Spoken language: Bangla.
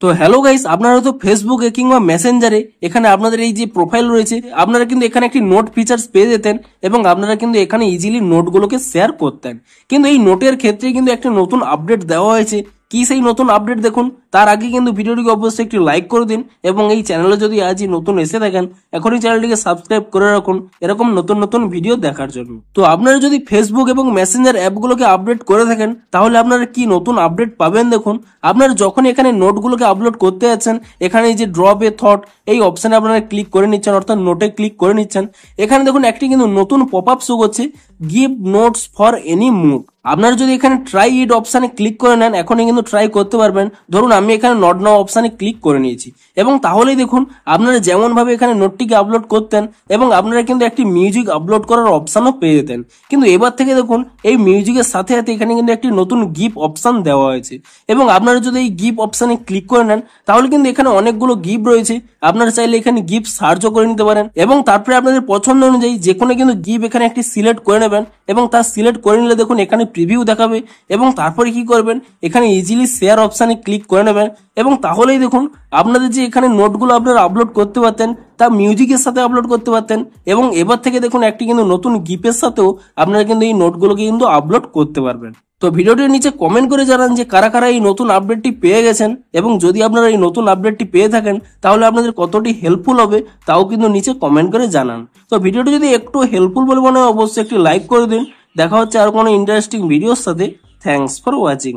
তো হ্যালো গাইস, আপনারা হয়তো ফেসবুকে কিংবা মেসেঞ্জারে এখানে আপনাদের এই যে প্রোফাইল রয়েছে, আপনারা কিন্তু এখানে একটি নোট ফিচার্স পেয়ে যেতেন এবং আপনারা কিন্তু এখানে ইজিলি নোটগুলোকে শেয়ার করতেন। কিন্তু এই নোটের ক্ষেত্রে কিন্তু একটা নতুন আপডেট দেওয়া হয়েছে। কি সেই নতুন আপডেট দেখুন, তার আগে কিন্তু ভিডিওটিকে অবশ্যই একটি লাইক করে দিন এবং এই চ্যানেলে যদি আজই নতুন এসে থাকেন এখনই চ্যানেলটিকে সাবস্ক্রাইব করে রাখুন এরকম নতুন নতুন ভিডিও দেখার জন্য। তো আপনারা যদি ফেসবুক এবং মেসেঞ্জার অ্যাপগুলোকে আপডেট করে থাকেন তাহলে আপনারা কি নতুন আপডেট পাবেন দেখুন। আপনারা যখন এখানে নোটগুলোকে আপলোড করতে যাচ্ছেন, এখানে এই যে ড্রপ এ থট এই অপশনে আপনারা ক্লিক করে নিচ্ছেন, অর্থাৎ নোটে ক্লিক করে নিচ্ছেন। এখানে দেখুন একটি কিন্তু নতুন পপ আপ শো করছে, give notes for any mood. আপনারা যদি এখানে ট্রাই ইট অপশনে ক্লিক করে নেন এখনই কিন্তু ট্রাই করতে পারবেন। ধরুন আমি এখানে নট নাও অপশনে ক্লিক করে নিয়েছি এবং তাহলেই দেখুন আপনারা যেমন ভাবে এখানে নোটটিকে আপলোড করতেন এবং আপনারা কিন্তু একটি মিউজিক আপলোড করার অপশনও পেয়ে যেতেন। কিন্তু এবার থেকে দেখুন এই মিউজিকের সাথে সাথে এখানে কিন্তু একটি নতুন গিভ অপশন দেওয়া হয়েছে এবং আপনারা যদি এই গিভ অপশনে ক্লিক করে নেন তাহলে কিন্তু এখানে অনেকগুলো গিভ রয়েছে। আপনারা চাইলে এখানে গিভ সার্চও করে নিতে পারেন এবং তারপরে আপনাদের পছন্দ অনুযায়ী যে কোনো কিন্তু গিভ এখানে একটি সিলেক্ট করে নেবেন এবং তার সিলেক্ট করে নিলে দেখুন এখানে প্রিভিউ দেখাবে এবং তারপরে কি করবেন এখানে ইজিলি শেয়ার অপশনে ক্লিক করে নেবেন এবং তাহলেই দেখুন আপনাদের যে এখানে নোটগুলো আপনারা আপলোড করতে পারতেন তা মিউজিকের সাথে আপলোড করতে পারতেন এবং এবার থেকে দেখুন একটি কিন্তু নতুন গিফের সাথেও আপনারা কিন্তু এই নোটগুলোকে কিন্তু আপলোড করতে পারবেন। তো ভিডিওটির নিচে কমেন্ট করে জানান যে কারা কারা এই নতুন আপডেটটি পেয়ে গেছেন এবং যদি আপনারা এই নতুন আপডেটটি পেয়ে থাকেন তাহলে আপনাদের কতটি হেল্পফুল হবে তাও কিন্তু নিচে কমেন্ট করে জানান। তো ভিডিওটি যদি একটু হেল্পফুল বলে মনে হয় অবশ্যই একটি লাইক করে দিন। দেখা হচ্ছে আর কোনো ইন্টারেস্টিং ভিডিওর সাথে। Thanks for watching.